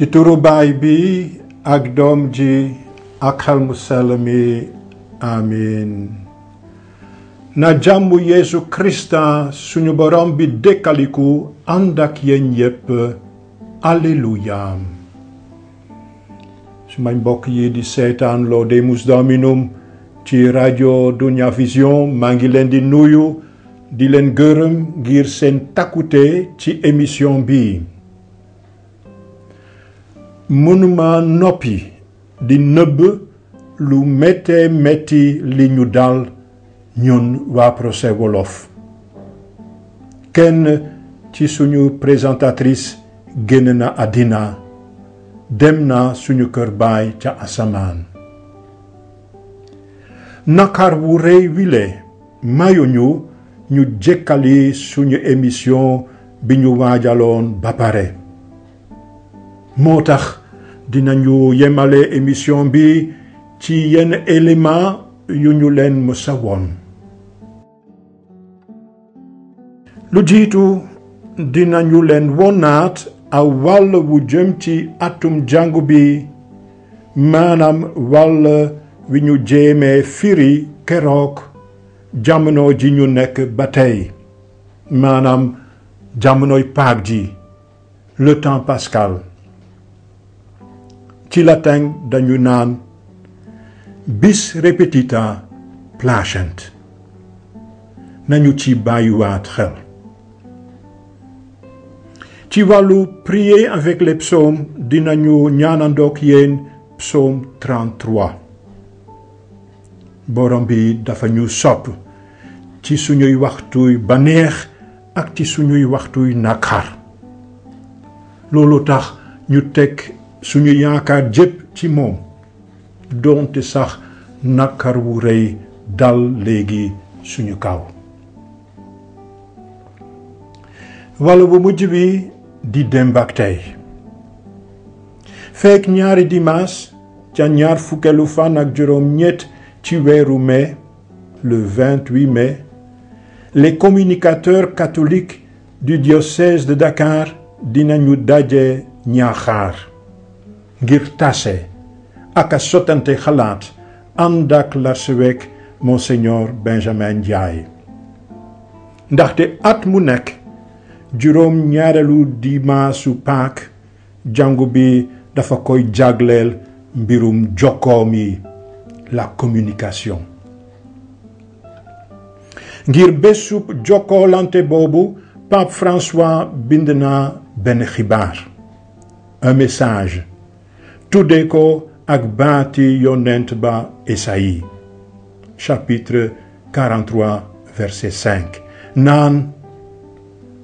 ci turu baay bi ak doom ji ak xel mu sell mi amiin na jàmmu Yeesu Krista suñu borom bi dëkkaliku ànd ak yéen yépp alleluya sumay mbokk yi di seetaan Laudemus Dominum ci rajo Dunya Vision maa ngi leen di nuyu di leen gërëm ngir seen takkute ci émission bi mënuma noppi di nëbb lu metti li ñu dal ñun waa Procès Wolof kenn ci suñu présentatrice génn na àddina dem na suñu kër baay ca asamaan nakar wu rëy wile mayuñu ñu jekkali suñu émission bi ñu waajaloon ba pare moo tax dinañu yemale émission bi ci yenn élément yu ñu leen mësa woon lu jiitu dinañu leen wonaat aw wàll wu jëm ci atum jàngu bi maanaam wàll wi ñu jéemee firi keroog jamono ji ñu nekk ba tey maanaam jamonoy Pâques ji le temps pascal ci latin dañu naan bis repetita placent nañu ci bàyyiwaat xel ci wàllu prier avec les psaumes dinañu ñaanandook yéen psaume 33 borom bi dafa ñu sopp ci suñuy waxtuy baneex ak ci suñuy waxtuy nakar loolu tax ñu teg suñu yaakaar jépp ci moom doonte sax nakar wu rëy dal léegi suñu kaw walla bu mujj bi di démb ak tey fekk ñaari dimanche ca ñaar fukkeelu fan ak juróom ñett ci weeru mai le 28 mai les communicateurs catholiques du diocèse de Dakar dinañu daje Ñaaxaar ngir tase ak a sottante xalaat ànd ak l'archevêque Monseigneur Benjamin Ndiaye ndaxte at mu nekk juróom ñaareelu dimaasu Pâques jàngu bi dafa koy jagleel mbirum jokkoo mi la communication ngir bésub jokkoolante boobu Pape François bind na benn xibaar un message tuddee ko ak baati yonent ba Esaïe chapitre 43 verset 5 naan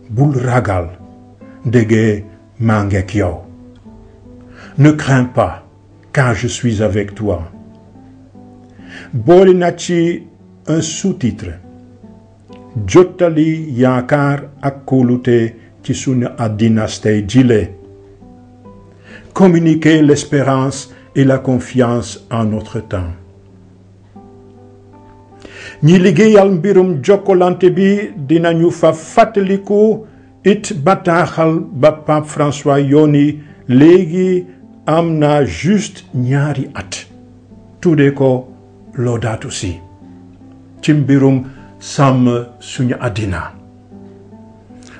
bul ragal ndege maa ngeek yow ne crains pas car je suis avec toi boole na ci un sous-titre jottali yaakaar ak kóolute ci sunu àddina tey jile communiquer l'espérance et la confiance en notre temps ñi liggéeyal mbirum jokkolante bi dinañu fa fàttaliku it bataaxal ba Pape François yónni léegi am na juste ñaari at tudde ko Laudato Si ci mbirum sàmm suñu àddina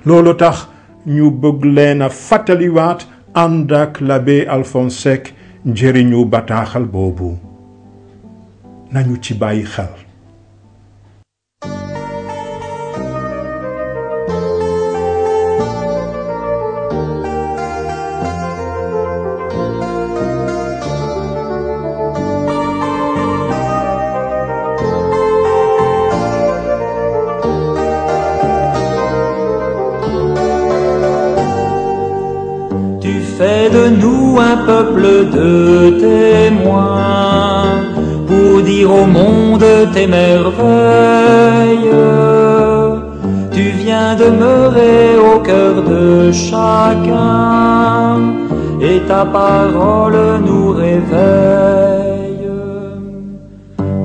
loolu tax ñu bëgg leen a fàttaliwaat ànd ak l'abbé Alphonse Seck njëriñu bataaxal boobu nañu ci bàyyi xel Fais de nous un peuple de témoins pour dire au monde tes merveilles. Tu viens demeurer au cœur de chacun et ta parole nous réveille.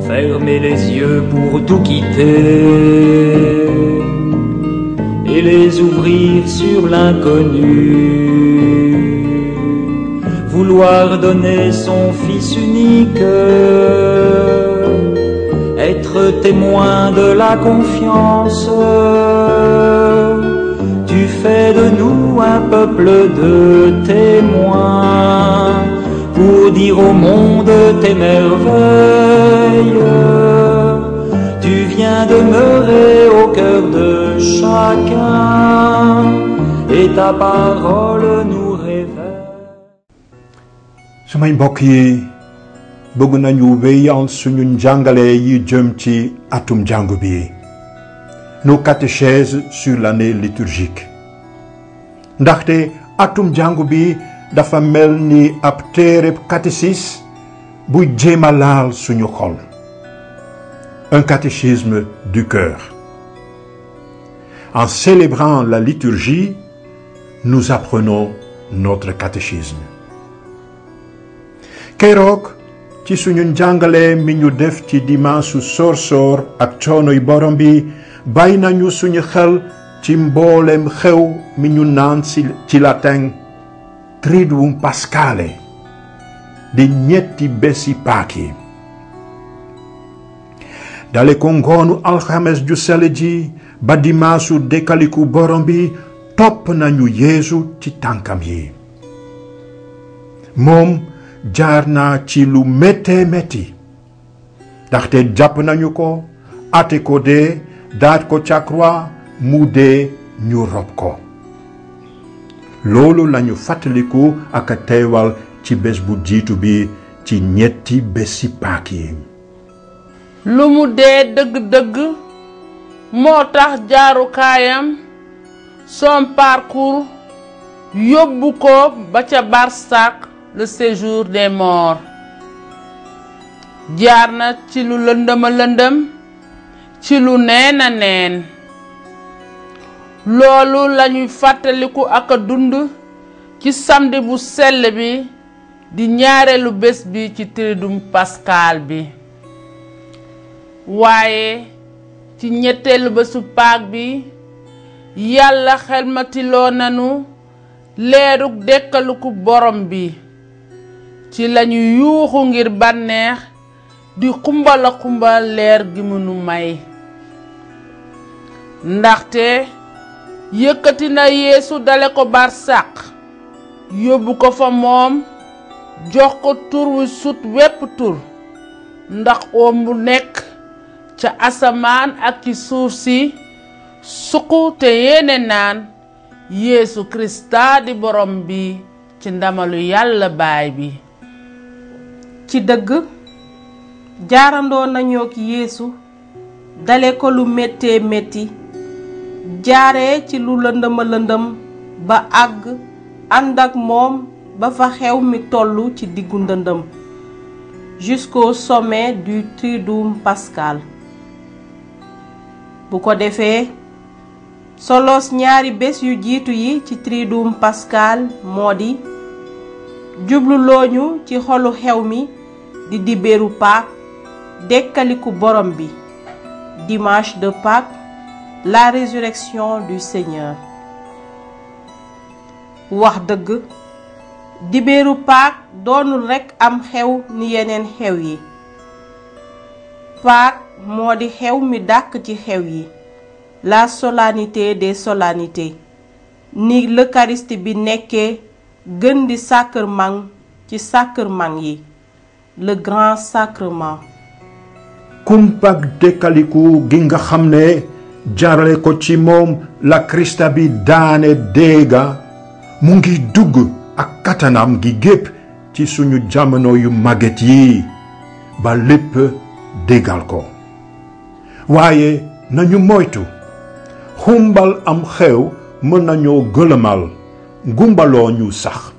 Fermer les yeux pour tout quitter et les ouvrir sur l'inconnu. vouloir donner son Fils unique, être témoin de la confiance. Tu fais de nous un peuple de témoins pour dire au monde tes merveilles. Tu viens demeurer au cœur de chacun et ta parole nous révèle. Samay mbokk yi bëgg nañu wéyal suñu njàngale yi jëm ci atum jàngu bi. Nos catéchèses sur l'année liturgique. Ndaxte atum jàngu bi dafa mel ni ab téereb catéchisme buy jéem a laal suñu xol. Un catéchisme du cœur. En célébrant la liturgie, nous apprenons notre catéchisme. Keroog ci suñu njàngale mi ñu def ci dimanche sorsoor ak coonoy borom bi bàyyi nañu suñu xel ci mboolem xew mi ñu naan ci latin Triduum Pascale di ñetti bési Pâques yi. dale ko ngoonu alxames ju sell ji ba dimaasu dekkaliku borom bi topp nañu Yeesu ci tànkam yi. moom jaar na ci lu méttee métti ndaxte jàpp nañu ko ate ko dee daaj ko ca croix mu dee ñu rob ko. loolu lañu fàttaliku ak teewal ci bés bu jiitu bi ci ñetti bési Pâques yi. lu mu dee dëgg-dëgg moo tax jaarukaayam son parcours yóbbu ko ba ca barsàq le séjour des morts. jaar na ci lu lëndëma lëndëm ci lu neen a neen. loolu lañuy fàttaliku ak a dund ci samedi bu sell bi di ñaareelu bés bi ci Triduum Pascal bi. waaye ci ñetteelu bésu Pâques bi yàlla xelmatiloo nanu leerug dekkaluku borom bi. ci lañu yuuxu ngir bànneex di xumbala xumbal leer gi mu nu may. ndaxte yëkkati na Yeesu dale ko barsàq yóbbu ko fa moom jox ko tur wu sut wépp tur ndax oom bu nekk ca asamaan ak ci suuf si suqu te yéene naan Yeesu Krista di borom bi ci ndamalu Yàlla baay bi. ci dëgg jaarandoo nañu ak Yeesu dale ko lu méttee métti jaaree ci lu lëndëma lëndëm ba àgg ànd ak moom ba fa xew mi tollu ci diggu ndëndëm jusqu'au sommet du Triduum Pascal. bu ko defee solos ñaari bés yu jiitu yi ci Triduum Pascal moo di jublulooñu ci xolu xew mi di dibéeru Pâques dekkaliku borom bi, dimanche de Pâques, la résurrection du Seigneur. wax dëgg dibéeru Pâques doonul rekk am xew ni yeneen xew yi. Pâques moo di xew mi dàkk ci xew yi, la solennité des solennités, ni l'Eucharistie bi nekkee gën di sacrement ci sacrement yi, le grand sacrement. kumpak dekkaliku gi nga xam ne jaarale ko ci moom la Krista bi daane déega mu ngi dugg ak kattanam gi gépp ci suñu jamono yu màgget yi ba lépp déggal ko. waaye nañu moytu xumbal am xew mën nañoo gëlëmal gumbaloo ñu sax,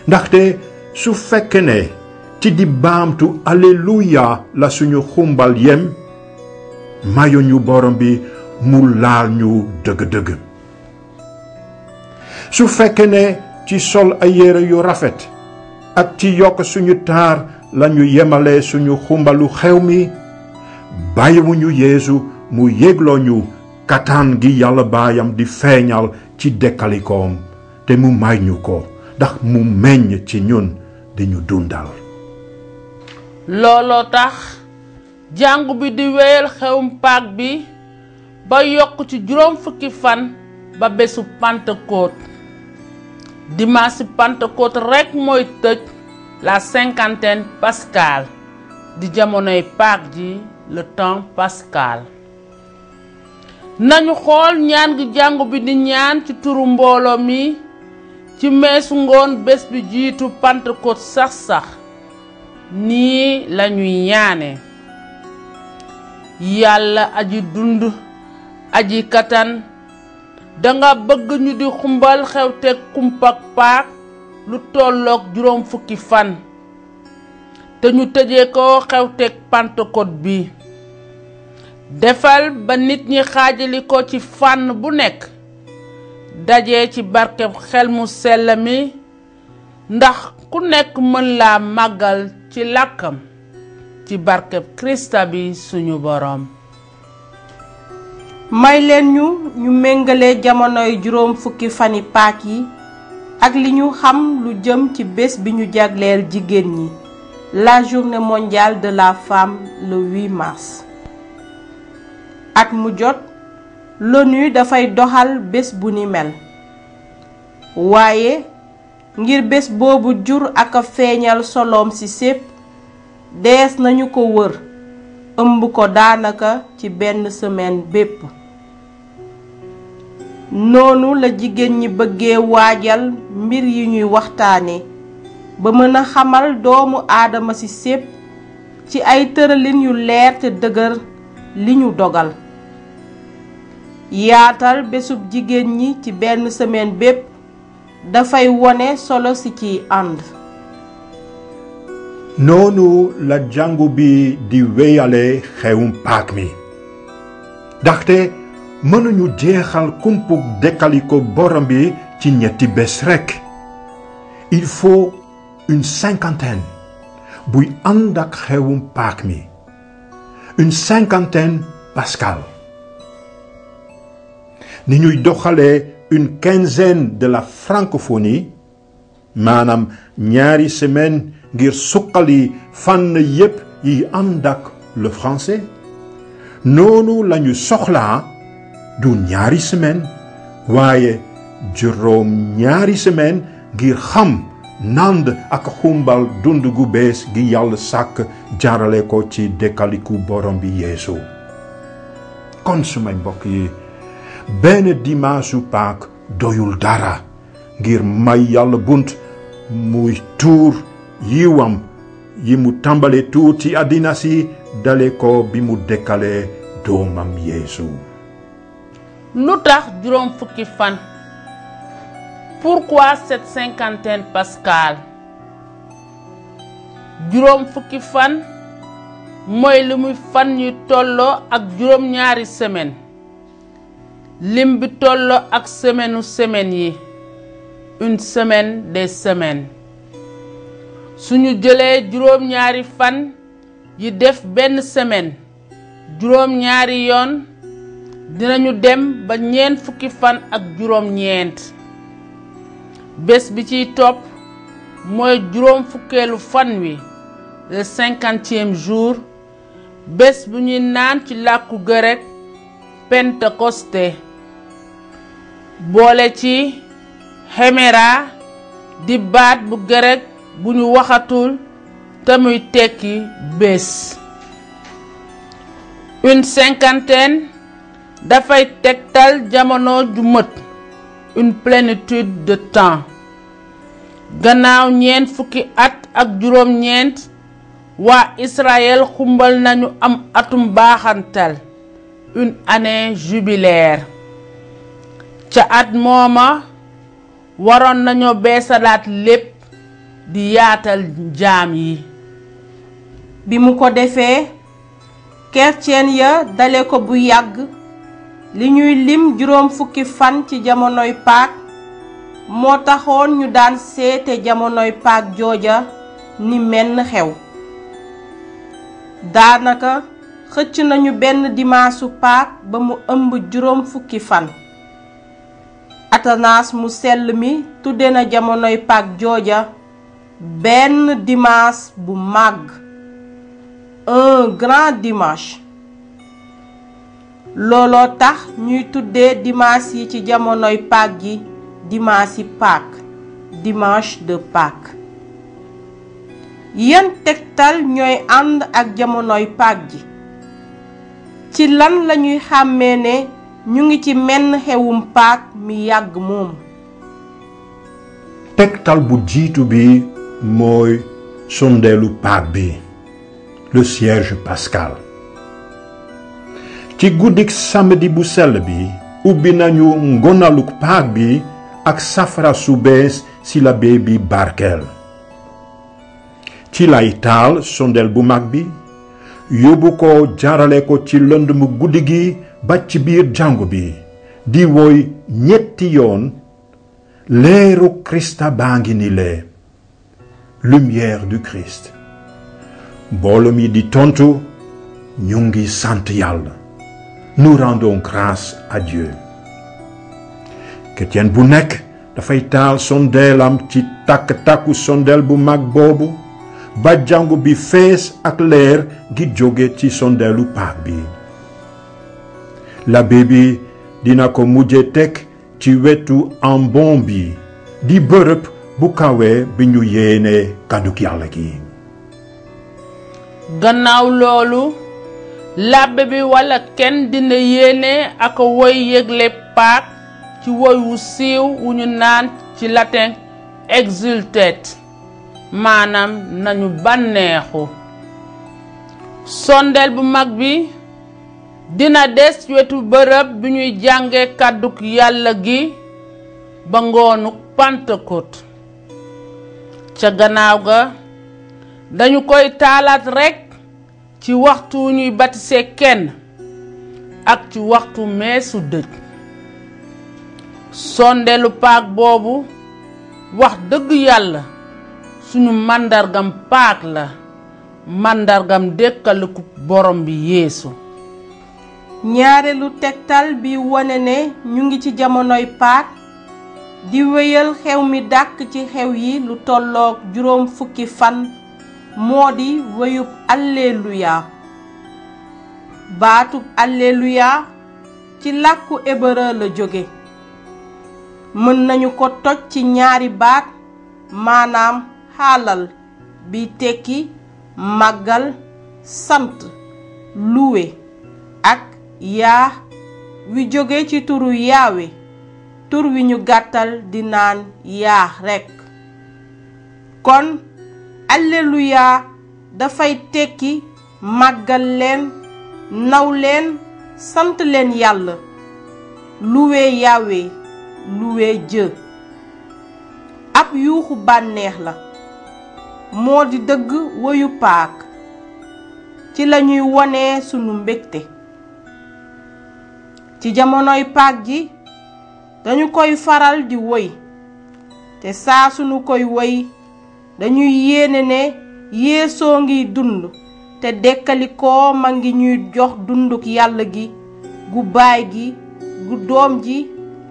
ndaxte su fekke ne ci di baamtu alleluya la suñu xumbal yem mayo ñu borom bi mu laal ñu dëgg-dëgg. su fekke ne ci sol ay yére yu rafet ak ci yokk suñu taar lañu yemale suñu xumbalu xew mi, bàyyiwuñu Yeesu mu yégloo ñu kattan gi Yàlla baayam di feeñal ci dekkalikoom te mu may ñu ko ndax mu meññ ci ñun di ñu dundal. looloo tax jàngu bi di wéyal xewum Pâques bi ba yokk ci juróom fukki fan ba bésu Pentecôte. dimanche Pentecôte rekk mooy tëj la cinquantaine pascale di jamonoy Pâques ji le temps pascal. nañu xool ñaan gi jàngu bi di ñaan ci turu mbooloo mi ci meesu ngoon bés bi jiitu Pentecôte sax nii lañuy ñaane. yàlla aji dund aji katan danga bëgg ñu di xumbal xewte kumpak Pâques lu tolloog juróom fukki fan te ñu tëjee ko xewteeg Pentecôte bi. defal ba nit ñi xaajali ko ci fànn bu nekk daje ci barkeb xel mu sell mi ndax ku nekk mën laa màggal ci làkkam ci barkeb Krista bi suñu boroom. may leen ñu méngale jamonoy juróom fukki fani Pâques yi ak li ñu xam lu jëm ci bés bi ñu jagleel jigéen ñi, la journée mondiale de la femme le 8 mars. at mu jot l'ONU dafay doxal bés bu ni mel waaye ngir bés boobu jur ak a feeñal soloom ci sépp dees nañu ko wër ëmb ko daanaka ci benn semaine bépp. noonu la jigéen ñi bëggee waajal mbir yi ñuy waxtaane ba mën a xamal doomu aadama ci sépp ci ay tëralin yu leer te dëgër li ñu dogal. yaatal bésub jigéen ñi ci benn semaine bépp dafay wone solo si ciy ànd. noonu la jàngu bi di wéyale xewum Pâques mi ndaxte mënuñu jeexal kumpug dekkaliko borom bi ci ñetti bés rekk. il faut une cinquantaine buy ànd ak xewum Pâques mi, une cinquantaine pascale. ni ñuy doxalee une quinzaine de la francophonie maanaam ñaari semaine ngir suqali fànn yépp yi ànd ak le français, noonu lañu soxlaa du ñaari semaine waaye juróom ñaari semaine ngir xam nand ak xumbal dund gu bees gi yàlla sàkk jaarale ko ci dekkaliku borom bi Yeesu. kon sumay mbokk yi benn dimanche Pâques doyul dara ngir may yàlla bunt muy tuur yiwam yi mu tàmbale tuur ci àddina si dale ko bi mu dekkalee doomam Yeesu. lu tax juróom fukki fan? pourquoi cette cinquantaine pascale? juróom fukki fan mooy li muy fan yu tolloo ak juróom ñaari semaine. lim bi tolloo ak semaine yi, une semaine des semaines. suñu jëlee juróom ñaari fan yi def benn semaine juróom ñaari yoon dinañu dem ba ñeent fukki fan ak juróom ñeent. bés bi ciy topp mooy juróom fukkeelu fan wi, le 50e jour, bés bu ñuy naan ci làkku grec Pentecosté. boole ci héméra di baat bu grec bu ñu waxatul te muy tekki bés. une cinquantaine dafay tegtal jamono ju mët, une plénitude de temps. gannaaw ñeent fukki at ak juróom ñeent waa Israël xumbal nañu am atum baaxantal, une année jubilaire. ca at mooma waroon nañoo beesalaat lépp di yaatal jaam yi. bi mu ko defee kerceen ya dale ko bu yàgg li ñuy lim juróom fukki fan ci jamonoy Pâques moo taxoon ñu daan seete jamonoy Pâques jooja ni menn xew. daanaka xëcc nañu benn dimaasu Pâques ba mu ëmb juróom fukki fan. Atanas mu sell mi tudde na jamonoy Pâques jooja benn dimanche bu màgg, un grand dimanche. looloo tax ñuy tuddee dimanche yi ci jamonoy Pâques gi dimanche yi Pâques, dimanche de Pâques. yan tegtal ñooy ànd ak jamonoy Pâques gi? ci lan lañuy xàmmee ne ñu ngi ci menn xewum Pâques mi yàgg moom? tegtal bu jiitu bi mooy sondeelu Pâques bi, le siège pascal. ci guddik samedi bu sell bi ubbi nañu ngonaluk Pâques bi ak safara su bees ci labbe bi barkeel. ci lay taal sondeel bu mag bi yóbbu ko jaarale ko ci lëndëmu guddi gi ba ci biir jàngu bi di woy ñetti yoon leeru Krista baa ngi ni lee, lumière du Christ. mbooloo mi di tontu ñu ngi sant Yàlla, nous rendons grâce à Dieu. chrétien bu nekk dafay taal sondeelam ci takk-takku sondeel bu mag boobu ba jàngu bi fees ak leer gi jóge ci sondeelu Pâques bi. labbe bi dina ko mujje teg ci wetu ambon bi di bërëb bu kawe bi ñu yéene kàddug Yàlla gi. gannaaw loolu labbe bi walla kenn dina yéene ak woy yëgle Pâques ci woy wu siiw wu ñu naan ci latin exultet, maanaam nañu bànneexu. sondeel bu mag bi dina des wetu bërëb bi ñuy jànge kàddug Yàlla gi ba ngoonu Pentecôte. ca gannaaw ga dañu koy taalaat rekk ci waxtu wu ñuy batise kenn ak ci waxtu meesu dëj. sondeelu Pâques boobu wax dëgg Yàlla suñu màndargam Pâques la, màndargam dékkaliku borom bi Yeesu. ñaareelu tegtal bi wone ne ñu ngi ci jamonoy Pâques di wéyal xew mi dàkk ci xew yi lu tolloog juróom fukki fan moo di wéyub alleluya. baatub alleluya ci làkku hébreu la jóge. mën nañu ko toj ci ñaari baat, maanaam xaalal bi tekki màggal, sant, luwe, ak yaa wi jóge ci turu yaawe, tur wi ñu gàttal di naan yaa rekk. kon alleluya dafay tekki màggal leen, naw leen, sant leen Yàlla, luwe yaawe, luwe Jë. ab yuuxu bànneex la, moo di dëgg woyu Pâques ci lañuy wone sunu mbégte. ci jamonoy Pâques gi dañu koy faral di woy, te saa sunu koy woy dañuy yéene ne Yeesoo ngiy dund te dekkalikoo ma ngi ñuy jox dunduk Yàlla gi, gu Baay gi, gu Doom ji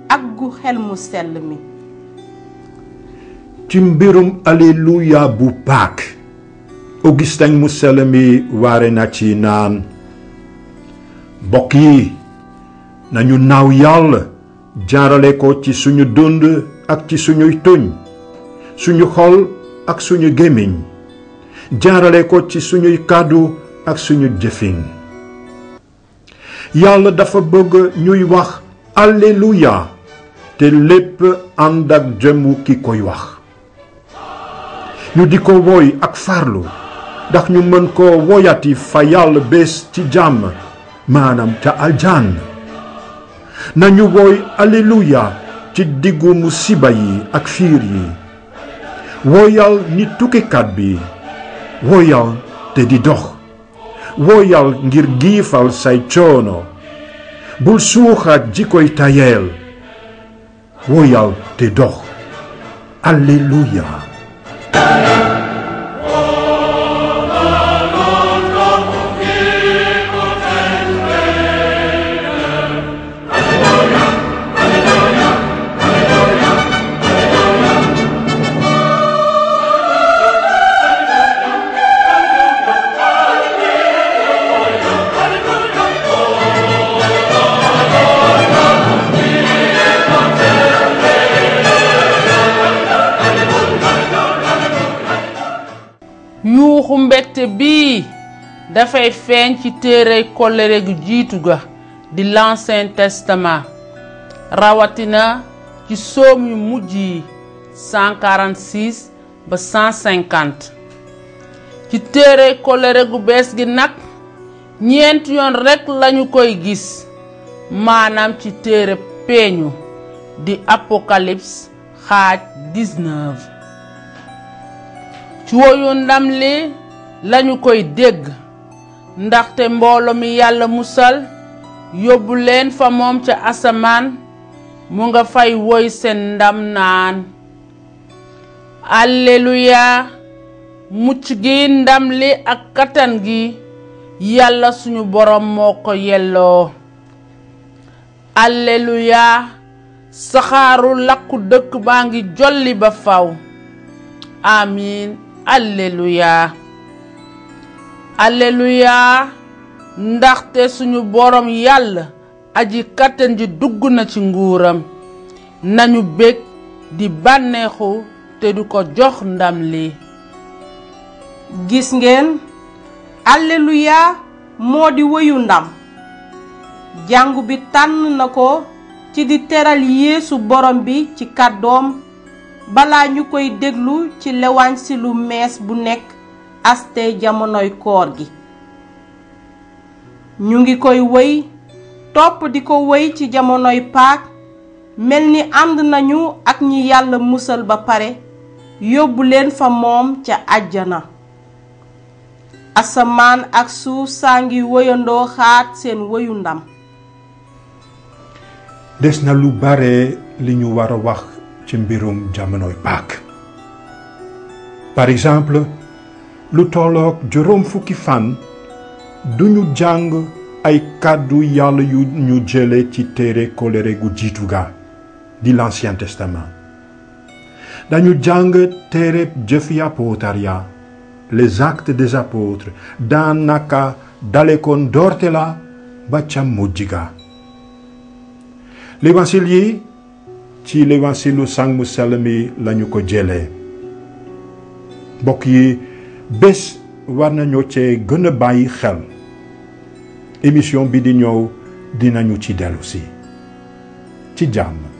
ak gu Xel mu sell mi. ci mbirum alleluya bu Pâques, Augustin mu sell mi waare na ci naan, mbokk yi nañu naaw Yàlla jaarale ko ci suñu dund ak ci suñuy tuñ, suñu xol ak suñu gémmiñ, jaarale ko ci suñuy kàddu ak suñu jëfin. Yàlla dafa bëgg ñuy wax alleluya te lépp ànd ak jëmu ki koy wax. ñu di ko woy ak farlu ndax ñu mën koo woyati fa Yàlla bés ci jàmm, maanaam ca aljaan. nañu woy alleluya ci diggu musiba yi ak fiir yi. woyal ni tukkikat bi, woyal te di dox, woyal ngir giifal say coono, bul suuxat jikoy tayeel, woyal te dox. alleluya. yuuxu mbégte bii dafay feeñ ci téere kóllëre gu jiitu ga di l'Ancien Testament rawatina ci soom yu mujj yi 146 ba 150 ci téere kóllëre gu bees gi nag ñeent yoon rekk lañu koy gis maanaam ci téere peeñu di Apocalypse xaaj 19 ci woyu ndam li lañu koy dégg ndaxte mboolo mi Yàlla musal yóbbu leen fa moom ca asamaan mu nga fay woy seen ndam naan alleluya mucc gi ndam li ak kattan gi Yàlla suñu borom moo ko yelloo alleluya saxaaru lakku dëkk baa ngi jolli ba faw amiin alleluya alleluya ndaxte suñu borom Yàlla aji kattan ji dugg na ci nguuram nañu bég di bànneexu te du ko jox ndam li gis ngeen alleluya moo di woyu ndam jàngu bi tànn na ko ci di teral Yeesu borom bi ci kàddoom balaa ñu koy déglu ci lewañsi lu mees bu nekk aste jamonoy koor gi ñu ngi koy woy topp di ko woy ci jamonoy Paak mel ni ànd nañu ak ñi Yàlla musal ba pare yóbbu leen fa moom ca àjjana asamaan ak suuf saa ngi woyandoo xaat seen woyu ndam des na lu bare li ñu war a wax ci mbirum jamonoy Pâques. Par exemple lu tolloog juróom fukki fan duñu jàng ay kàddu Yàlla yu ñu jële ci téere kóllëre gu jiitu ga di l'Ancien Testament. dañu jàng téere jëfi apôtre ya les actes des apôtres daanaka dale ko ndoorte la ba ca mujj ga. l'évangile yi ci l'évangile sang mu sell mi lañu ko jëlee mbokk yi bés war nañu cee gën a bàyyi xel émission bi di ñëw dinañu ci dellusi ci jàmm.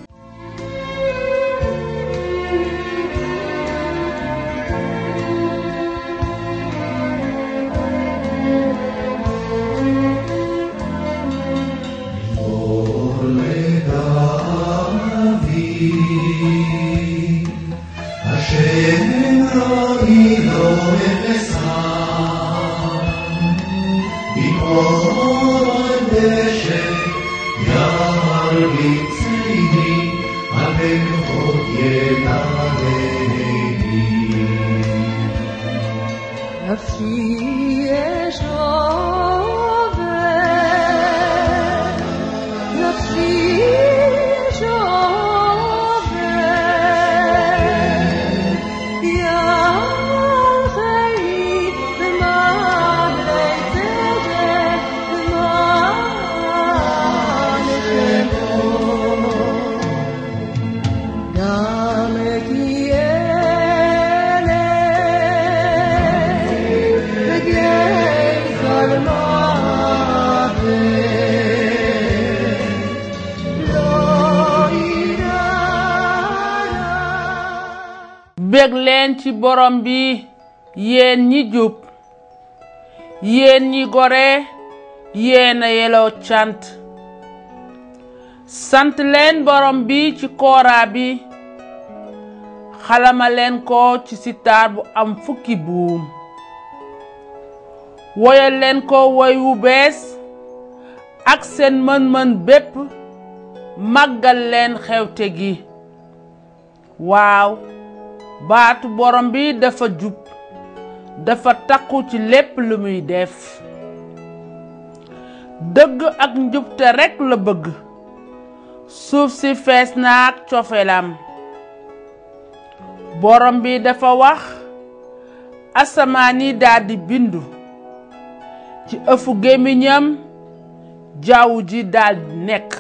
bég leen ci borom bi yéen ñi jub yéen ñi gore yéen a yeloo cant sant leen borom bi ci kooraa bi xalama leen ko ci sitaar bu am fukki buum woyal leen ko woy wu bees ak seen mën-mën bépp màggal leen xewte gi waaw baatu borom bi dafa jub dafa takku ci lépp lu muy def dëgg ak njubte rekk la bëgg suuf si fees na ak cofeelam borom bi dafa wax asamaan yi daldi bindu ci ëfu gémmiñam jaww ji daldi nekk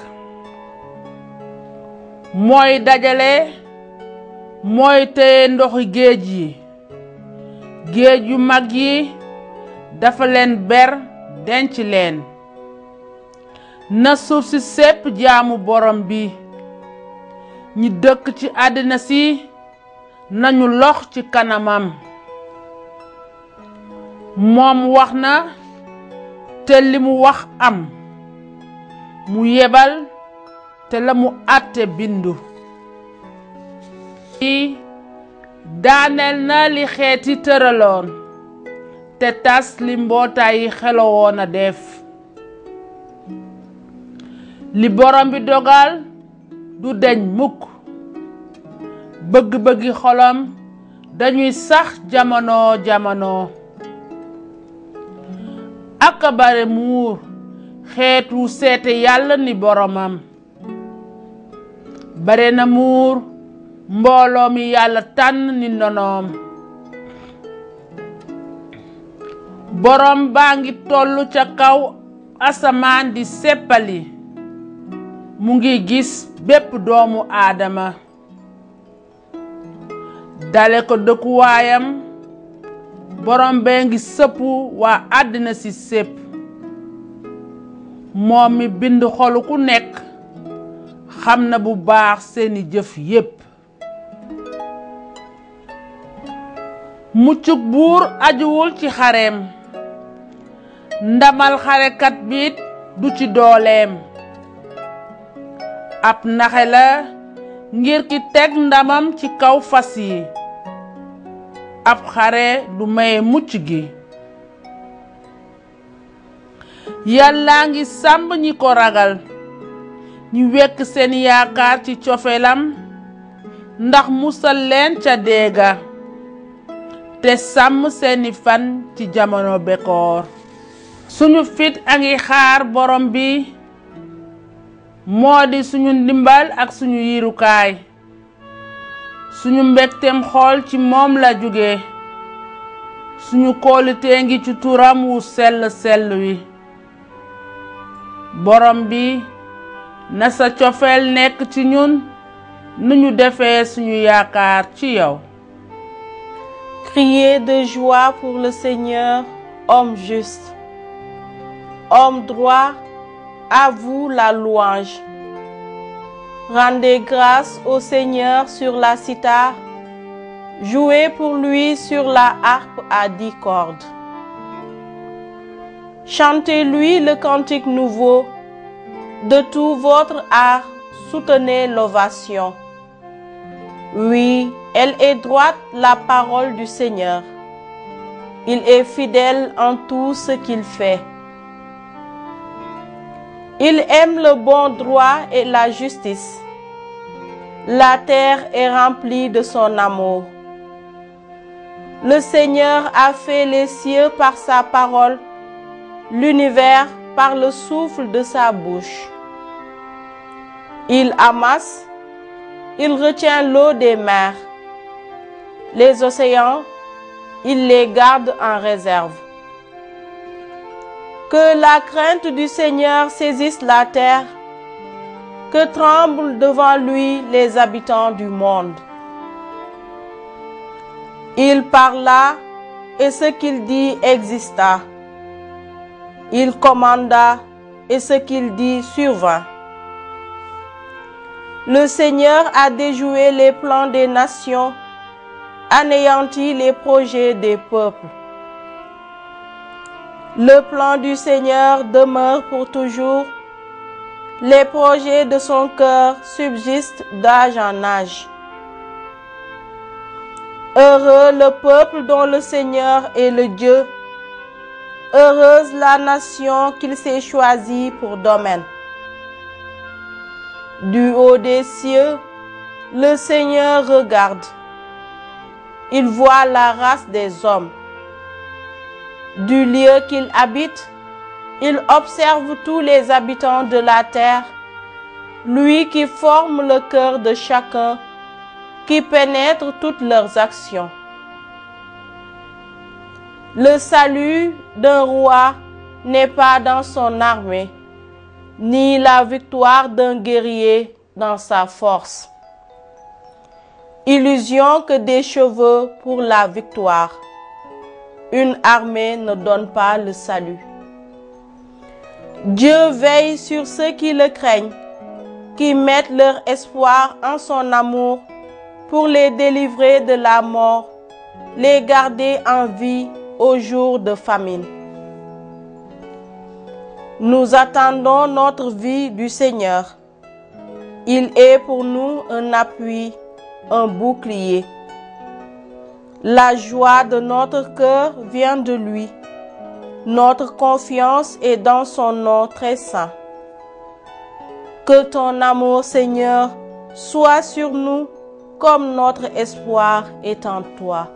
mooy dajale mooy téye ndoxi géej yi géej yu mag yi dafa leen ber denc leen. na suuf si sépp jaamu borom bi. ñi dëkk ci àddina si nañu lox ci kanamam. moom wax na te li mu wax am. mu yebal te la mu àtte bindu. daaneel na li xeeti tëraloon te tas li mbootaay yi xelowoon a def. li borom bi dogal du deñ mukk. bëgg-bëggi xolam dañuy sax jamono. aka bare muur xeetu seete yàlla ni boromam. bare na muur mbooloo mi yàlla tànn ni ndonoom. borom baa ngi tollu ca kaw asamaan di seppali. mu ngi gis bépp doomu aadama. dale ko dëkkuwaayam borom bee ngi sëppu waa àddina si sépp. moom mi bind xolu ku nekk xam na bu baax seeni jëf yépp. muccuk buur ajuwul ci xareem. ndamal xarekat bi du ci dooleem. ab naxe la ngir ki teg ndamam ci kaw fas yi. ab xare du maye mucc gi. yàlla ngi sàmb ñi ko ragal. ñi wekk seen yaakaar ci cofeelam ndax musal leen ca deega. te sàmm seeni fan ci jamono bekoor. suñu fit a ngi xaar borom bi. moo di suñu ndimbal ak suñu yirukaay. suñu mbégteem xool ci moom la jóge. suñu kóolutee ngi ci turam wu sell wi. borom bi na sa cofeel nekk ci ñun nu ñu defee suñu yaakaar ci yow. Criez de joie pour le Seigneur, homme juste. Homme droit, à vous la louange. Rendez grâce au Seigneur sur la cithare. Jouez pour lui sur la harpe à 10 cordes. Chantez-lui le cantique nouveau. De tout votre art, soutenez l'ovation. Oui, elle est droite la parole du Seigneur. Il est fidèle en tout ce qu'il fait. Il aime le bon droit et la justice. La terre est remplie de son amour. Le Seigneur a fait les cieux par sa parole, l'univers par le souffle de sa bouche. Il amasse, il retient l'eau des mers. Les océans, il les garde en réserve. Que la crainte du Seigneur saisisse la terre, que tremblent devant lui les habitants du monde. Il parla et ce qu'il dit exista. Il commanda et ce qu'il dit survint. Le Seigneur a déjoué les plans des nations, anéanti les projets des peuples. Le plan du Seigneur demeure pour toujours. Les projets de son cœur subsistent d'âge en âge. Heureux le peuple dont le Seigneur est le Dieu. Heureuse la nation qu'il s'est choisie pour domaine. Du haut des cieux, le Seigneur regarde. Il voit la race des hommes. Du lieu qu'il habite, il observe tous les habitants de la terre, lui qui forme le cœur de chacun, qui pénètre toutes leurs actions. Le salut d'un roi n'est pas dans son armée, ni la victoire d'un guerrier dans sa force. Illusion que des cheveux pour la victoire, une armée ne donne pas le salut. Dieu veille sur ceux qui le craignent, qui mettent leur espoir en son amour pour les délivrer de la mort, les garder en vie au jour de famine. Nous attendons notre vie du Seigneur. Il est pour nous un appui, un bouclier. La joie de notre cœur vient de lui. Notre confiance est dans son nom très saint. Que ton amour, Seigneur, soit sur nous comme notre espoir est en toi.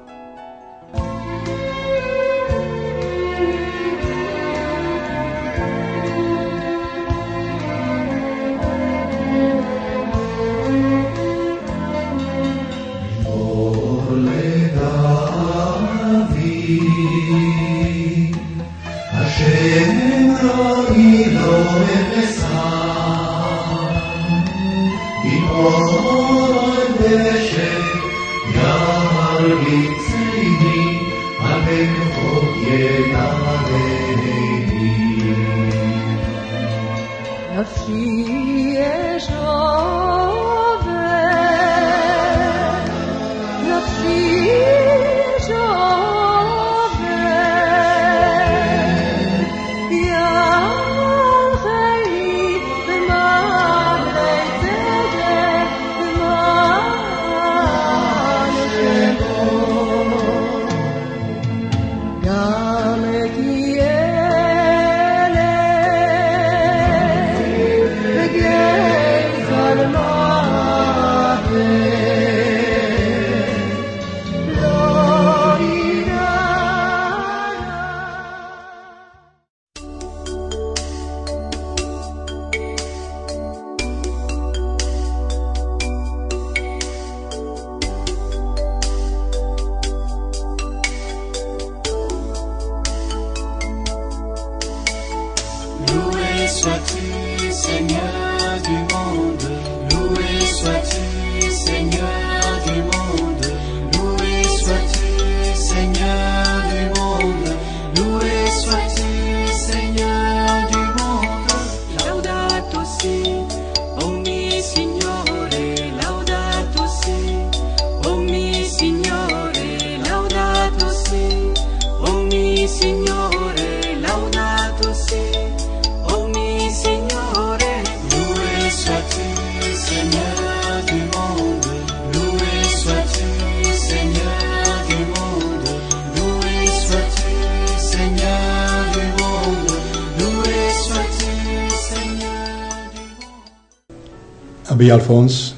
Abbé Alphonse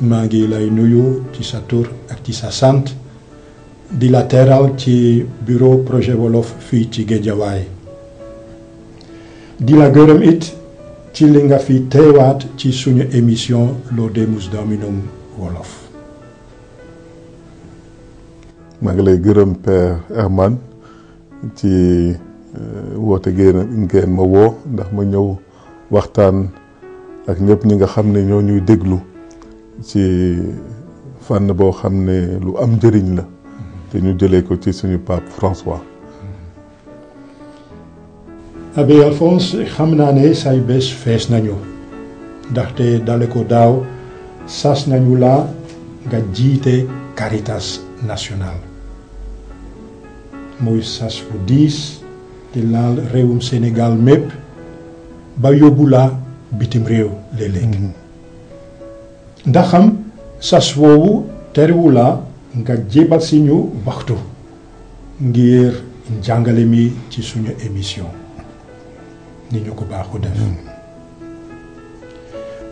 maa ngi lay nuyu ci sa tur ak ci sa sant di la teral ci bureau projet wolof fii ci Guédiawaye di la gërëm it ci li nga fi teewaat ci suñu émission Laudemus Dominum wolof. maa ngi lay gërëm Père Herman ci woote ngeen ma woo ndax ma ñëw waxtaan ak ñëpp ñi nga xam ne ñoo ñuy déglu ci fànn boo xam ne lu am njëriñ la te ñu jëlee ko ci suñu pape François. Abbé Alphonse xam naa ne say bés fees nañu ndaxte dale ko daaw sas nañu la nga jiite Caritas national muy sas bu diis te laal réewum Sénégal mépp ba yóbbu la bitim réew léeg-léeg ndax xam sas woowu terewu la nga jébal si ñu waxtu ngir njàngale mi ci suñu émission ni ñu ko baaxu def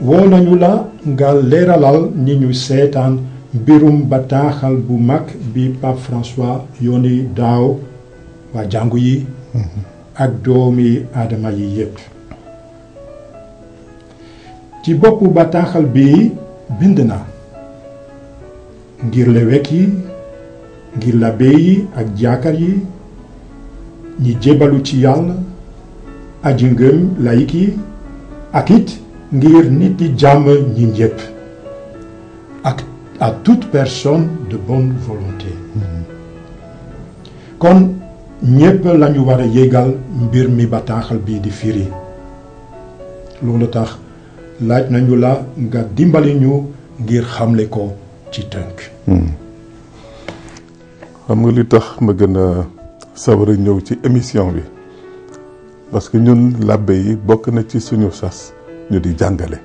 woo nañu la nga leeralal ñi ñu seetaan mbirum bataaxal bu mag bi Pape François yónni daaw waa jàngu yi ak doomi aadama yi yépp ci boppu bataaxal bi bind na ngir lewek yi ngir labbe yi ak jaakar yi ñi jébalu ci yàlla aji ngëm layik yi ak it ngir nit yi jàmm ñi ñépp ak à toute personne de bonne volonté kon ñépp lañu war a yégal mbir mi bataaxal bii di firi. loolu tax laaj nañu la nga dimbali ñu ngir xamle ko ci tënk. xam nga li tax ma gën a sawar a ñëw ci émission bi parce que ñun làbbe yi bokk na ci suñu sas ñu di jàngale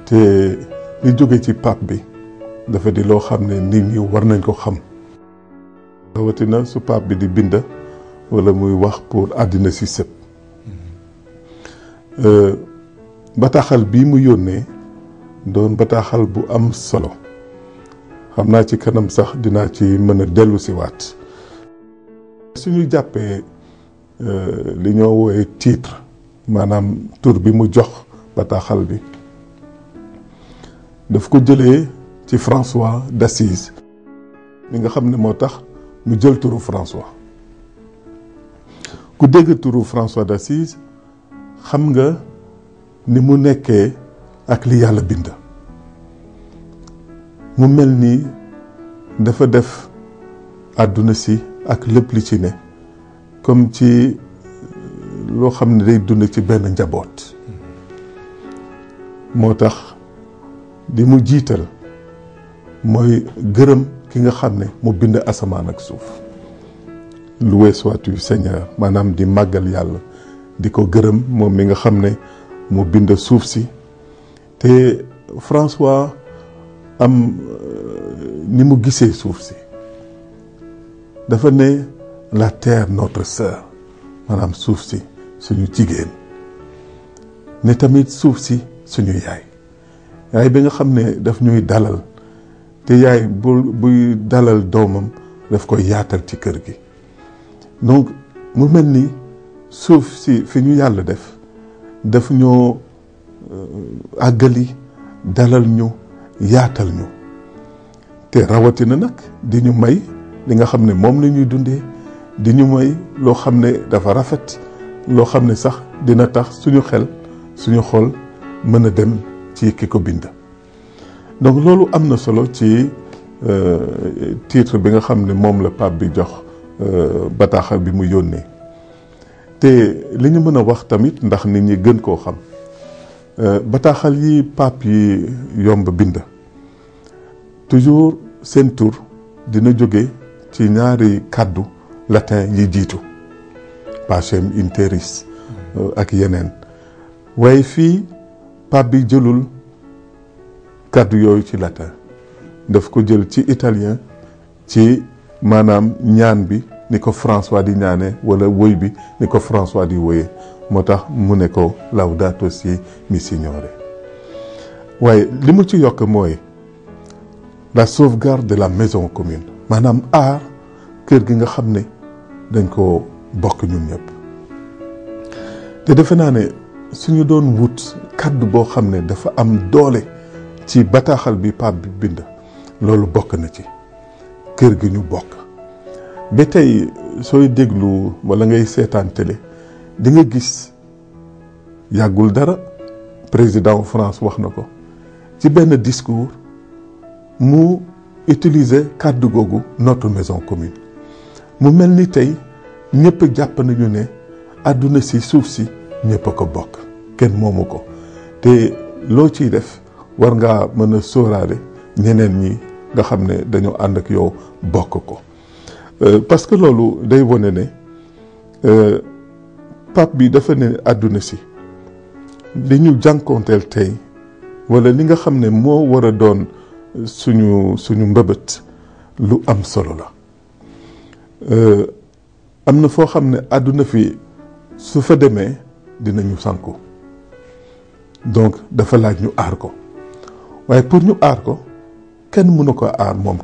te li jóge ci pape bi dafa di loo xam ne nit ñi war nañ ko xam rawatina su pape bi di bind wala muy wax pour àddina si sëpp bataaxal bii mu yónnee doon bataaxal bu am solo xam naa ci kanam sax dinaa ci mën a dellu si waat suñu jàppee li ñoo woowe titre maanaam tur bi mu jox bataaxal bi daf ko jëlee ci François d'Assise mi nga xam ne moo tax mu jël turu François ku dégg turu François d'Assise xam nga ni mu nekkee ak li yàlla bind mu mel ni dafa def àdduna si ak lépp li ci ne comme ci loo xam ne day dund ci benn njaboot moo tax di mu jiital mooy gërëm ki nga xam ne mu bind asamaan ak suuf loué sois-tu Seigneur maanaam di màggal yàlla di ko gërëm moom mi nga xam ne mu bind suuf si te François am ni mu gisee suuf si dafa ne la terre notre sœur maanaam suuf si suñu jigéen ne tamit suuf si suñu yaay bi nga xam ne daf ñuy dalal te yaay buy dalal doomam daf koy yaatal ci kër gi donc mu mel ni suuf si fi ñu yàlla daf ñoo àggali dalal ñu yaatal ñu te rawatina nag di ñu may li nga xam ne moom la ñuy dundee di ñu may loo xam ne dafa rafet loo xam ne sax dina tax suñu xel suñu xol mën a dem ci ki ko bind donc loolu am na solo ci titre bi nga xam ne moom la pape bi jox bataaxal bi mu yónnee te li ñu mën a wax tamit ndax nit ñi gën koo xam bataaxal yi pape yi yomb bind toujours seen tur dina jóge ci ñaari kàddu latin yi jiitu pacem in terris ak yeneen waaye fii pape bi jëlul kàddu yooyu ci latin daf ko jël ci italien ci maanaam ñaan bi ni ko François di ñaane wala woy bi ni ko François di woyee moo tax mu ne ko Laudato si mi Signore waaye li mu ci yokk mooy la sauvegarde de la maison commune maanaam aar kër gi nga xam ne dañ ko bokk ñun ñëpp te defe naa ne suñu doon wut kàddu boo xam ne dafa am doole ci bataaxal bi pape bi bind loolu bokk na ci kër gi ñu bokk ba tey sooy déglu wala ngay seetaan télé di nga gis yàggul dara président France wax na ko ci benn discours mu utiliser kàddu googu notre maison commune mu mel ni tey ñëpp jàpp nañu ne àdduna si suuf si ñëpp a ko bokk kenn moomu ko te loo ciy def war ngaa mën a sóoraale ñeneen ñi nga xam ne dañoo ànd ak yow bokk ko parce que loolu day wone ne pape bi dafa ne àdduna si li ñu jànkoonteel tey wala li nga xam ne moo war a doon suñu mbëbët lu am solo la am na foo xam ne àdduna fi su fa demee dinañu sànku donc dafa laaj ñu aar ko waaye pour ñu aar ko kenn mënu ko aar moom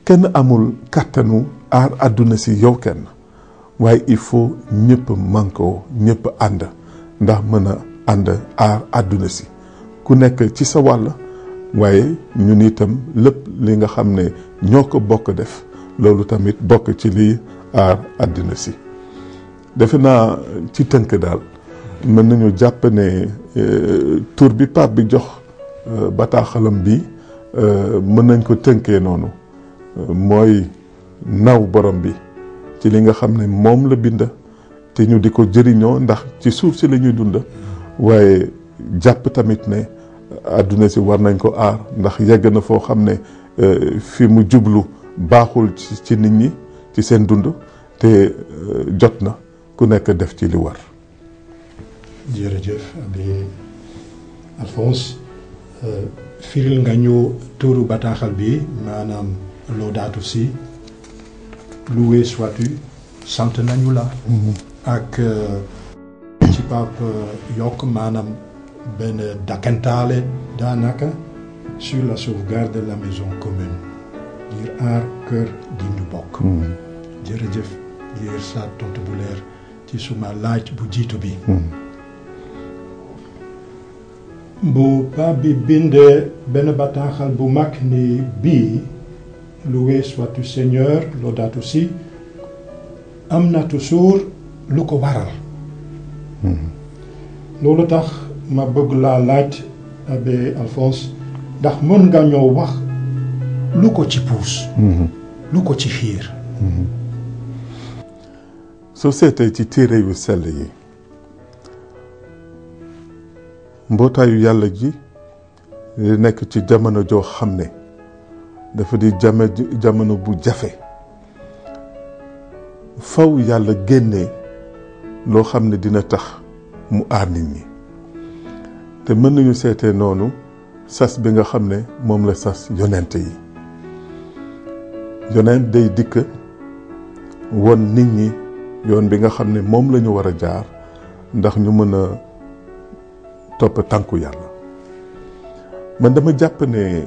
kenn amul kàttanu aar àdduna si yow kenn waaye il faut ñëpp mànkoo ñëpp ànd ndax mën a ànd aar àdduna si ku nekk ci sa wàll waaye ñun itam lépp li nga xam ne ñoo ko bokk def loolu tamit bokk ci liy aar àdduna si defe naa ci tënk daal mën nañu jàpp ne tur bi pape bi jox bataaxalam bi mën nañ ko tënkee noonu mooy naw borom bi ci li nga xam ne moom la bind te ñu di ko jëriñoo ndax ci suuf si la ñuy dund waaye jàpp tamit ne àdduna si war nañ ko aar ndax yegg na foo xam ne fi mu jublu baaxul ci nit ñi ci seen dund te jot na ku nekk def ci li war. jërëjëf Abbé Alphonse firil nga ñu tuuru bataaxal bi maanaam Laudato Si loué sois-tu sant nañu la ak ci Pape yokk maanaam benn dakkantaale daanaka sur la sauvegarde de la maison commune ngir aar kër gi ñu bokk. jërëjëf ngir sa tontu bu leer ci suma laaj bu jiitu bi. bu Pape bi bindee benn bataaxal bu mag ni bii loué sois-tu Seigneur Laudato Si am na toujours lu ko waral. loolu tax ma bëgg laa laaj Abbé Alphonse ndax mën nga ñoo wax lu ko ci puus. lu ko ci xiir. soo seetee ci téere yu sell yi mbootaayu yàlla ji li nekk ci jamono joo xam ne dafa di jamono bu jafe faw yàlla génnee loo xam ne dina tax mu aar nit ñi te mën nañu seetee noonu sas bi nga xam ne moom la sas yonent yi yonent day dikk won nit ñi yoon bi nga xam ne moom la ñu war a jaar ndax ñu mën a topp tànku yàlla. man dama jàpp ne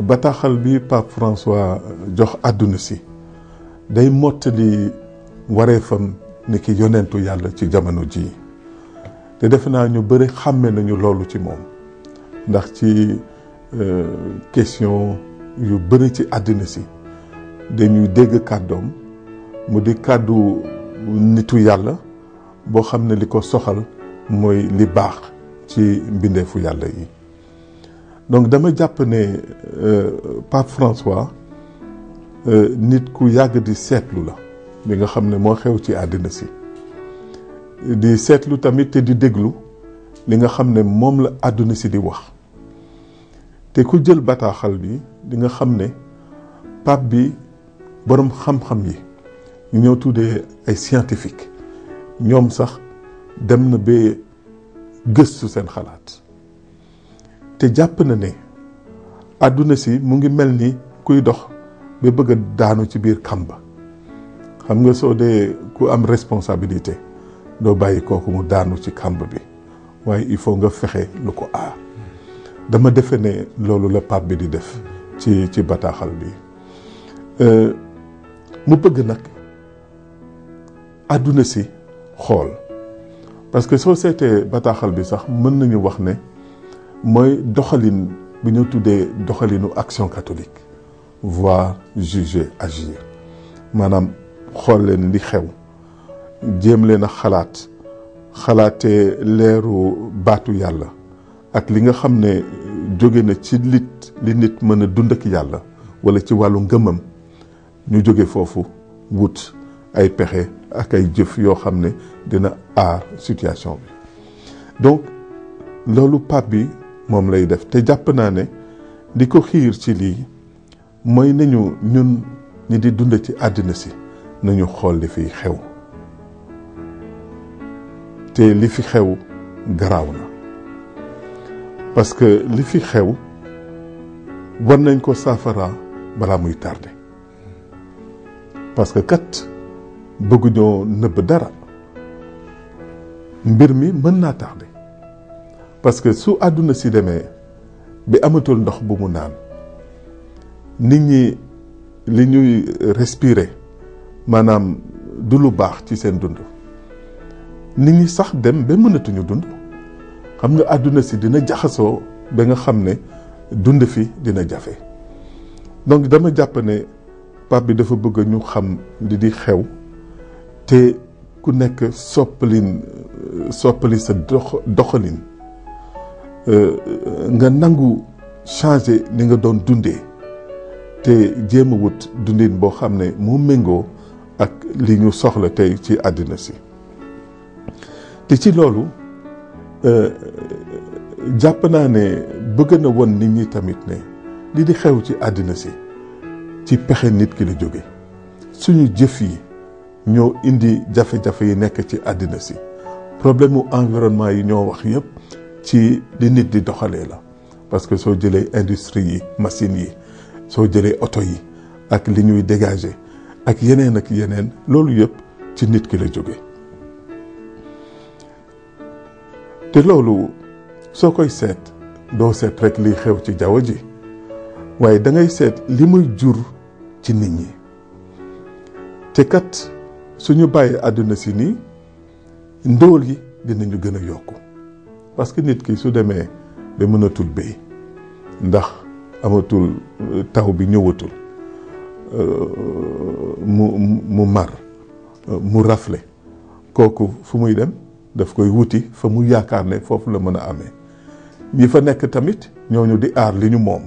bataaxal bi Pape François jox àdduna si day mottali wareefam ni ki yonentu yàlla ci jamono ji te defe naa ñu bëri xàmme nañu loolu ci moom ndax ci question yu bëri ci àddina si dañuy dégg kàddoom mu di kàddu nitu yàlla boo xam ne li ko soxal mooy li baax ci mbindeefu yàlla yi. donc dama jàpp ne Pape François nit ku yàgg di seetlu la bi nga xam ne moo xew ci àddina si di seetlu tamit te di déglu li nga xam ne moom la àdduna si di wax te ku jël bataaxal bi di nga xam ne pape bi boroom xam-xam yi ñu ñëw tuddee ay scientifique ñoom sax dem na ba gëstu seen xalaat te jàpp na ne àdduna si mu ngi mel ni kuy dox ba bëgg a daanu ci biir kamba xam nga soo dee ku am responsabilité doo bàyyi kooku mu daanu ci kamba bi waaye il faut nga fexe lu ko aar dama defe ne loolu la pape bi di def ci bataaxal bi mu bëgg nag àdduna si xool parce que soo seetee bataaxal bi sax mën nañu wax ne mooy doxalin bu ñu tuddee doxalinu action catholique voir juger agir maanaam xool leen li xew jéem leen a xalaatee leeru baatu yàlla ak li nga xam ne jóge na ci li nit mën a dund ak yàlla wala ci wàllu ngëmam ñu jóge foofu wut ay pexe ak ay jëf yoo xam ne dina aar situation bi donc loolu pape bi moom lay def te jàpp naa ne di ko xiir ci lii mooy nañu ñun ñi di dund ci àddina si nañu xool li fiy xew te li fi xew garaaw na parce que li fi xew war nañ ko saafara balaa muy tardé parce que kat bëgguñoo nëbb dara mbir mi mën naa tardé parce que su àdduna si demee bi amatul ndox bu mu naan nit ñi li ñuy respirer maanaam du lu baax ci seen dund nit ñi sax dem ba mënatuñu dund xam nga àdduna si dina jaxasoo ba nga xam ne dund fi dina jafe donc dama jàpp ne pape bi dafa bëgg ñu xam li di xew te ku nekk soppali sa doxalin nga nangu changer ni nga doon dundee te jéem a wut dundin boo xam ne moo méngoo ak li ñu soxla tey ci àddina si. te ci loolu jàpp naa ne bëgg na won nit ñi tamit ne li di xew ci àddina si ci pexe nit ki la jóge. suñu jëf yi ñoo indi jafe-jafe yi nekk ci àddina si. problème mu environnement yi ñoo wax yépp ci li nit di doxalee la. parce que soo jëlee industrie yi machines yi soo jëlee oto yi ak li ñuy dégager ak yeneen loolu yépp ci nit ki la jóge. te loolu soo koy seet doo seet rek liy xew ci jaww ji waaye da ngay seet li muy jur ci nit ñi. te kat suñu bàyyi àdduna si nii ndóol yi dinañu gën a yokku parce que nit ki su demee ba mënatul béy ndax amatul taw bi ñëwatul mu mar mu rafle kooku fu muy dem daf koy wuti fa mu yaakaar ne foofu la mën a amee. ñi fa nekk tamit ñooñu di aar li ñu moom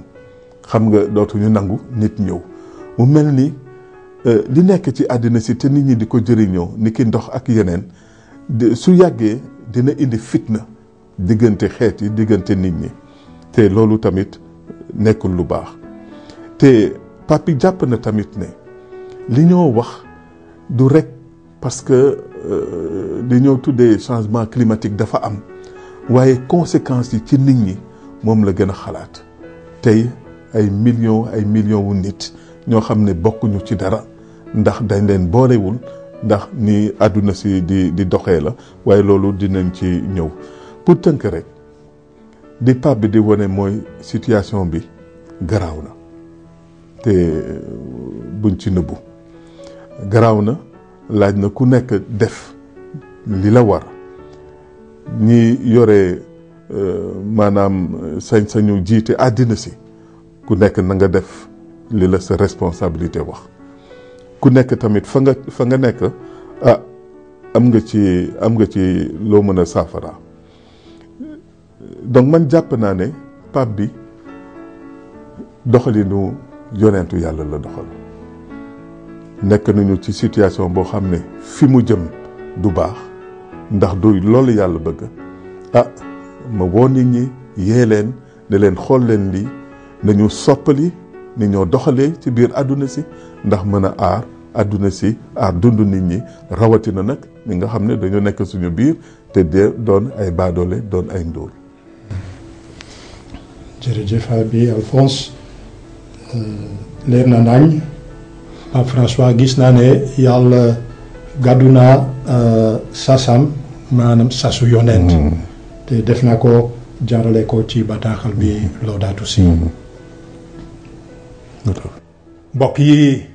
xam nga dootuñu nangu nit ñëw mu mel ni li nekk ci àddina si te nit ñi di ko jëriñoo ni ki ndox ak yeneen su yàggee dina indi fitna diggante xeet yi diggante nit ñi te loolu tamit nekkul lu baax. te papi jàpp na tamit ne li ñoo wax du rek parce que li ñoo tuddee changement climatique dafa am waaye conséquences yi ci nit ñi moom la gën a xalaat. tey ay millions wu nit ñoo xam ne bokkuñu ci dara ndax dañ leen boolewul ndax ni àdduna si di doxee la waaye loolu dinañ ci ñëw. pour tënk rek di pap bi di wone mooy situation bi garaaw na te buñ ci nëbbu garaaw na laaj na ku nekk def li la war. ñi yore maanaam sañ-sañu jiite àddina si ku nekk na nga def li la sa responsabilité wax. ku nekk tamit fa nga nekk am nga ci loo mën a saafara. donc man jàpp naa ne pap bi doxalinu yonentu yàlla la doxal. nekk nañu ci situation boo xam ne fi mu jëm du baax ndax du loolu yàlla bëgg. ma woo nit ñi yee leen ne leen xool leen lii nañu soppali ni ñoo doxalee ci biir àdduna si ndax mën a aar àdduna si aar dund nit ñi rawatina nag ñi nga xam ne dañoo nekk suñu biir te doon ay baadoole doon ay ndóol. jërëjëf Abi Alphonse leer na nañ Pape François gis naa ne yàlla gàddu naa sasam maanaam sasu yonent te def na ko jaarale ko ci bataaxal bi Laudato Si. mbokk yi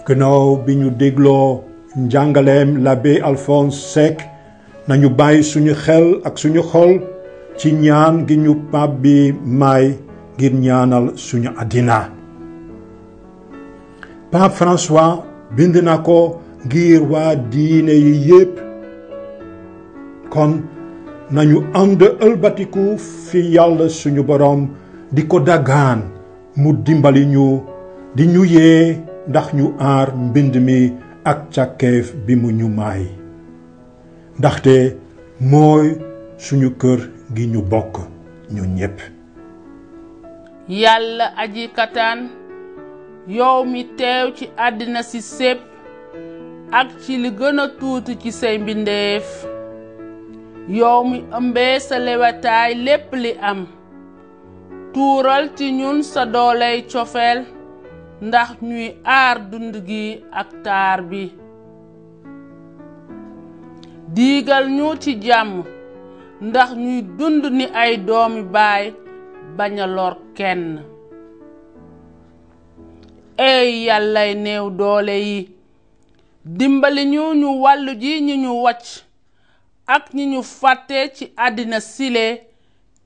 gannaaw bi ñu dégloo njàngaleem l'abbé Alphonse Seck nañu bàyyi suñu xel ak suñu xol ci ñaan gi ñu Pape bi may ngir ñaanal suñu àddina. Pape François bind na ko ngir waa diine yi yépp kon nañu ànd ëlbatiku fi yàlla suñu boroom di ko dagaan mu dimbali ñu di ñu yee ndax ñu aar mbind mi ak càkkeef bi mu ñu may ndaxte mooy suñu kër gi ñu bokk ñu ñépp. yàlla aji kataan yow mi teew ci àddina si sépp ak ci li gën a tuuti ci say mbindeef yow mi ëmbee sa lewataay lépp li am tuural ci ñun sa dooley cofeel ndax ñuy aar dund gi ak taar bi diigal ñu ci jàmm ndax ñuy dund ni ay doomi baay bañ a lor kenn. ey yàllay néew doole yi dimbali ñu wàllu ji ñi ñu wàcc ak ñi ñu fàtte ci àddina sile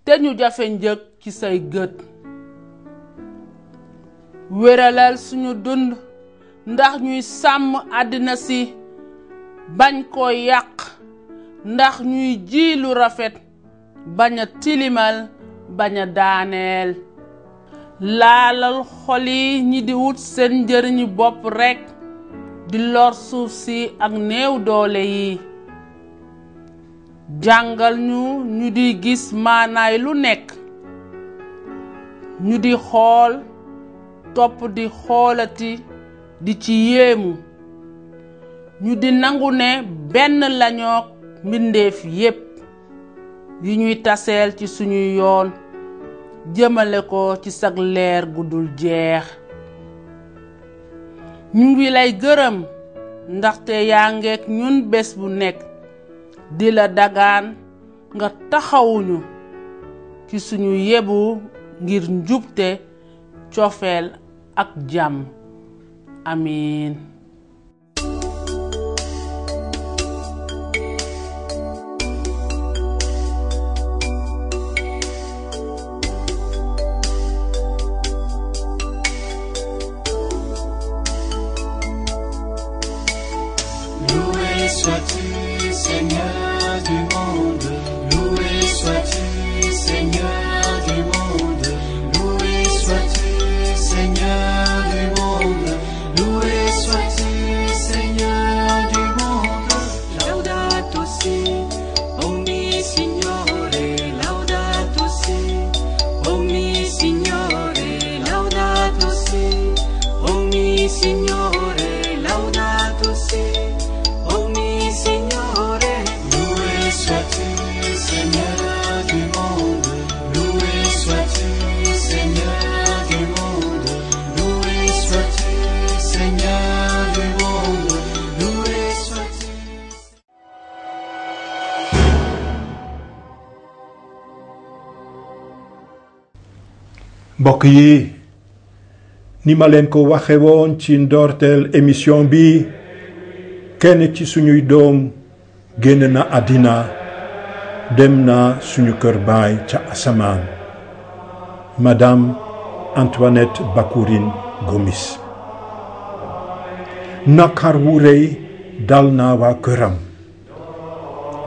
te ñu jafe njëg ci say gët. wéralal suñu dund ndax ñuy sàmm àddina si bañ koo yàq ndax ñuy ji lu rafet bañ a tilimal bañ a daaneel. laalal xol yi ñi di wut seen njëriñu bopp rekk di lor suuf si ak néew doole yi. jàngal ñu di gis maanaay lu nekk, ñu di xool topp di xoolati di ci yéemu, ñu di nangu ne benn lañook mbindeef yépp yi ñuy taseel ci suñu yoon jëmale ko ci sag leer gudul jeex. ñu ngi lay gërëm ndaxte yaa ngeek ñun bés bu nekk di la dagaan nga taxawuñu ci suñu yebu ngir njubte cofeel ak jàmm. amiin. Sois-tu, Seigneur du monde, loué sois-tu, Seigneur du monde, loué sois-tu, Seigneur du monde, loué sois-tu, Seigneur du monde. Laudato si, omni Signore, laudato si, omni Signore, laudato si, omni Signore, laudato si. Signore, loué sois-tu, Seigneur du monde, loué sois-tu, Seigneur du monde, loué sois-tu, Seigneur du monde, loué sois-tu. mbokk yi, ni ma leen ko waxe woon ci ndorteel émission bi, kenn ci suñuy doom génn na àddina, dem na suñu kër baay ca asamaan, Madame Antoinette Bakourine Gomis. Nakar wu rëy dal na waa këram,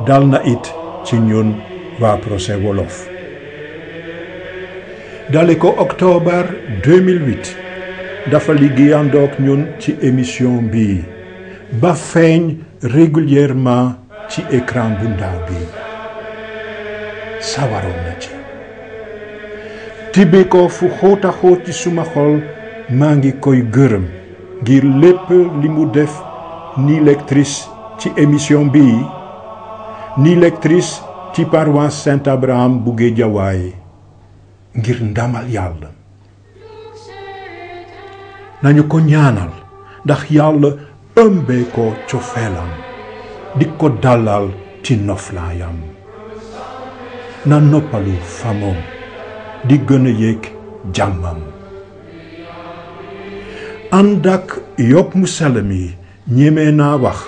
dal na it ci ñun waa Procès Wolof. dale ko octobre 2008 dafa liggéeyandook ñun ci émission bii ba feeñ régulièrement ci écran bu ndaw bi. sawaroon na ci tibbe ko fu xóota xóot ci suma xol. maa ngi koy gërëm ngir lépp li mu def ni lectrice ci émission bi, ni lectrice ci paroisse Saint-Abraham bu Guédiawaye ngir ndamal yàlla. nañu ko ñaanal ndax yàlla ëmbee ko cofeelam di ko dalal ci noflaayam. na noppalu famoom di gën a yéeg jàmmam. ànd ak Yob mu sell mi ñeme naa wax,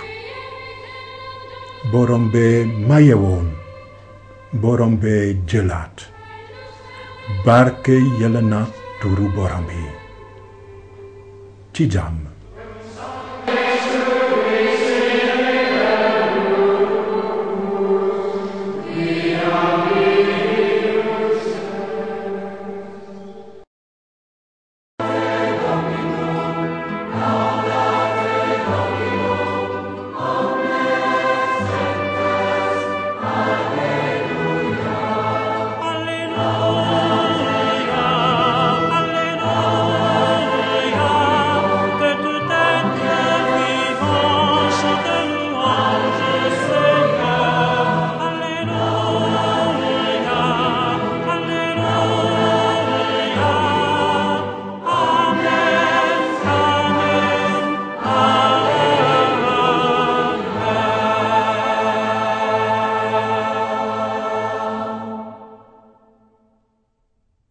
borom bee mayewoon, borom bee jëlaat, barke yàlla na turu borom bi ci jàmm.